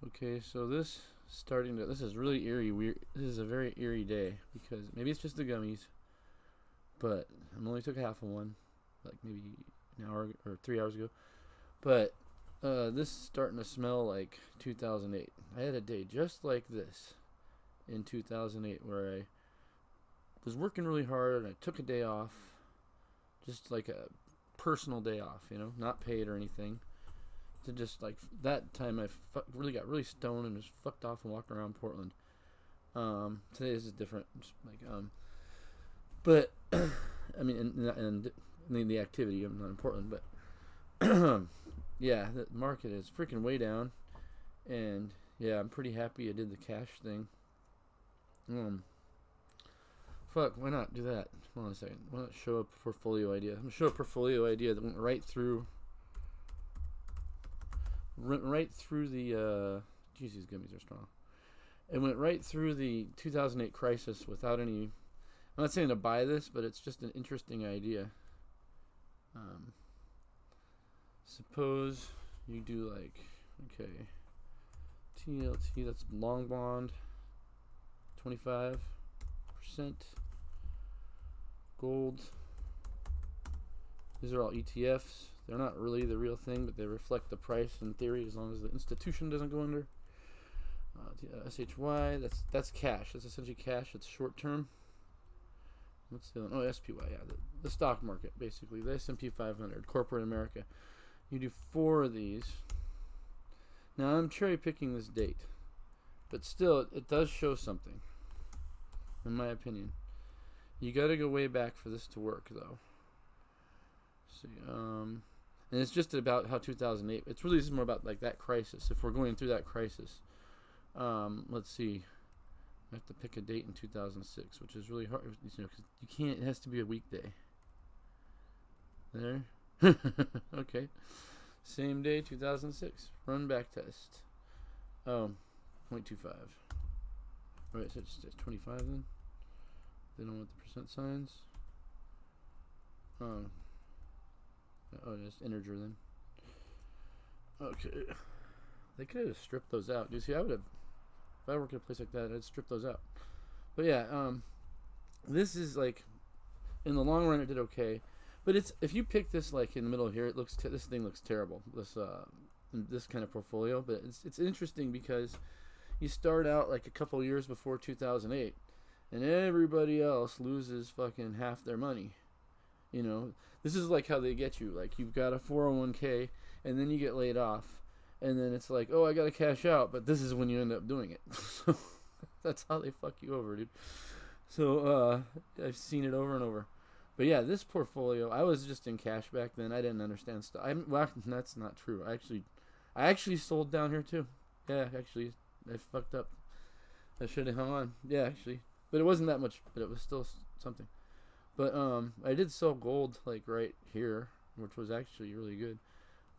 Okay, so this is really eerie. Weird. This is a very eerie day because maybe it's just the gummies, but I only took half of one, like maybe an hour or 3 hours ago. But this is starting to smell like 2008. I had a day just like this in 2008 where I was working really hard and I took a day off, just like a personal day off, not paid or anything. To just like that time, really got really stoned and just fucked off and walked around Portland. Today is different, just like but I mean, and the activity. I'm not in Portland, but yeah, the market is freaking way down, and yeah, I'm pretty happy I did the cash thing. Um, Fuck, why not do that? Hold on a second. Why not show a portfolio idea? I'm gonna show a portfolio idea that went right through the. Geez, these gummies are strong. It went right through the 2008 crisis without any. I'm not saying to buy this, but it's just an interesting idea. Suppose you do like, okay, TLT, that's long bond, 25%, gold. These are all ETFs. They're not really the real thing, but they reflect the price in theory as long as the institution doesn't go under. SHY, that's cash. That's essentially cash. It's short term. What's the other? Oh, SPY, yeah, the stock market basically. The S&P 500, corporate America. You do 4 of these. Now I'm cherry picking this date, but still, it does show something, in my opinion. You got to go way back for this to work, though. See, and it's just about how 2008. It's really just more about like that crisis. If we're going through that crisis, let's see. I have to pick a date in 2006, which is really hard, cause you can't. It has to be a weekday. There. Okay. Same day, 2006. Run back test. Oh, 0.25. Alright, so it's 25 then. They don't want the percent signs. Oh, just integer then. Okay. They could have stripped those out. You see, I would have. If I worked at a place like that, I'd strip those out. But yeah, this is like, in the long run, it did okay. But it's if you pick this like in the middle here, this thing looks terrible. This kind of portfolio, but it's interesting because you start out like a couple years before 2008, and everybody else loses fucking half their money. This is like how they get you. Like you've got a 401k, and then you get laid off, and then it's like, oh, I gotta cash out, but this is when you end up doing it. So that's how they fuck you over, dude. So I've seen it over and over. But yeah, this portfolio, I was just in cash back then. I didn't understand stuff. Well, that's not true. I actually sold down here too. Yeah, actually, I fucked up. I should have hung on. Yeah, actually, but it wasn't that much. But it was still something. But I did sell gold like right here, which was actually really good.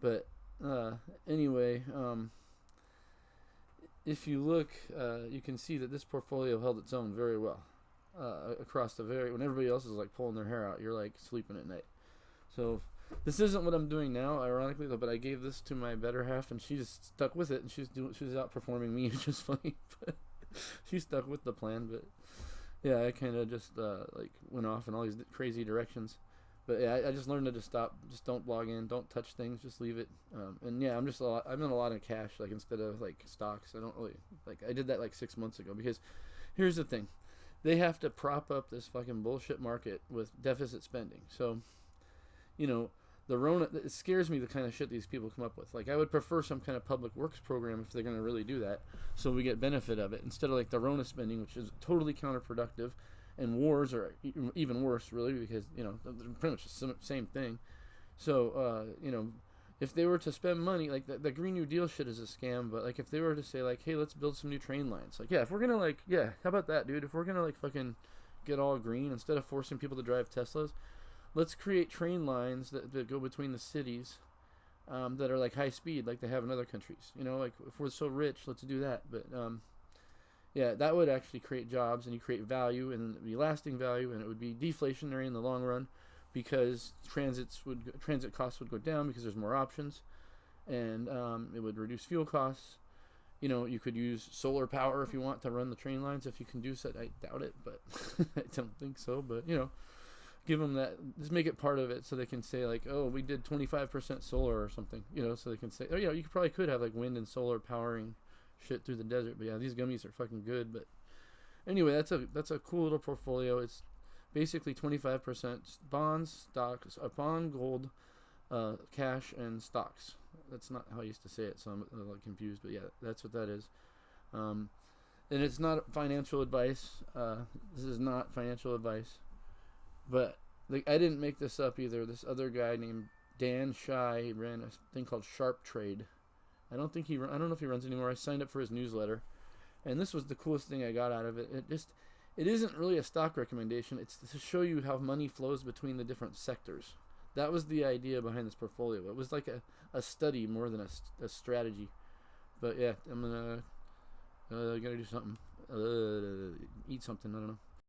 But anyway, if you look, you can see that this portfolio held its own very well. Across when everybody else is like pulling their hair out, you're like sleeping at night. So this isn't what I'm doing now, ironically, though. But I gave this to my better half, and she just stuck with it, and she's outperforming me, which is funny. But she stuck with the plan. But yeah, I kind of just like went off in all these crazy directions. But yeah, I just learned to just stop. Just don't log in. Don't touch things. Just leave it. And yeah, I'm in a lot of cash, like instead of like stocks. I don't really like. I did that like 6 months ago because here's the thing. They have to prop up this fucking bullshit market with deficit spending. So, the Rona, it scares me the kind of shit these people come up with. Like, I would prefer some kind of public works program if they're going to really do that, so we get benefit of it, instead of like the Rona spending, which is totally counterproductive, and wars are even worse, really, because, they're pretty much the same thing. So, if they were to spend money, like the Green New Deal shit is a scam, but like if they were to say like, hey, let's build some new train lines, like, yeah, if we're gonna like, yeah, how about that, dude? If we're gonna like fucking get all green instead of forcing people to drive Teslas, let's create train lines that go between the cities, that are like high speed, like they have in other countries. Like if we're so rich, let's do that. But yeah, that would actually create jobs, and you create value, and it'd be lasting value, and it would be deflationary in the long run, because transit costs would go down because there's more options, and it would reduce fuel costs, You could use solar power if you want to run the train lines. If you can do so, I doubt it, but I don't think so. But give them that. Just make it part of it, so they can say like, oh, we did 25% solar or something. So they can say, oh, you could have like wind and solar powering shit through the desert. But yeah, these gummies are fucking good. But anyway, that's a cool little portfolio. It's basically 25% bonds, stocks, bond, gold, cash, and stocks. That's not how I used to say it, so I'm a little confused. But yeah, that's what that is. And it's not financial advice. This is not financial advice. But I didn't make this up either. This other guy named Dan Shy ran a thing called Sharp Trade. I don't know if he runs anymore. I signed up for his newsletter, and this was the coolest thing I got out of it. It isn't really a stock recommendation. It's to show you how money flows between the different sectors. That was the idea behind this portfolio. It was like a study more than a strategy. But yeah, I'm gonna do something. Eat something. I don't know.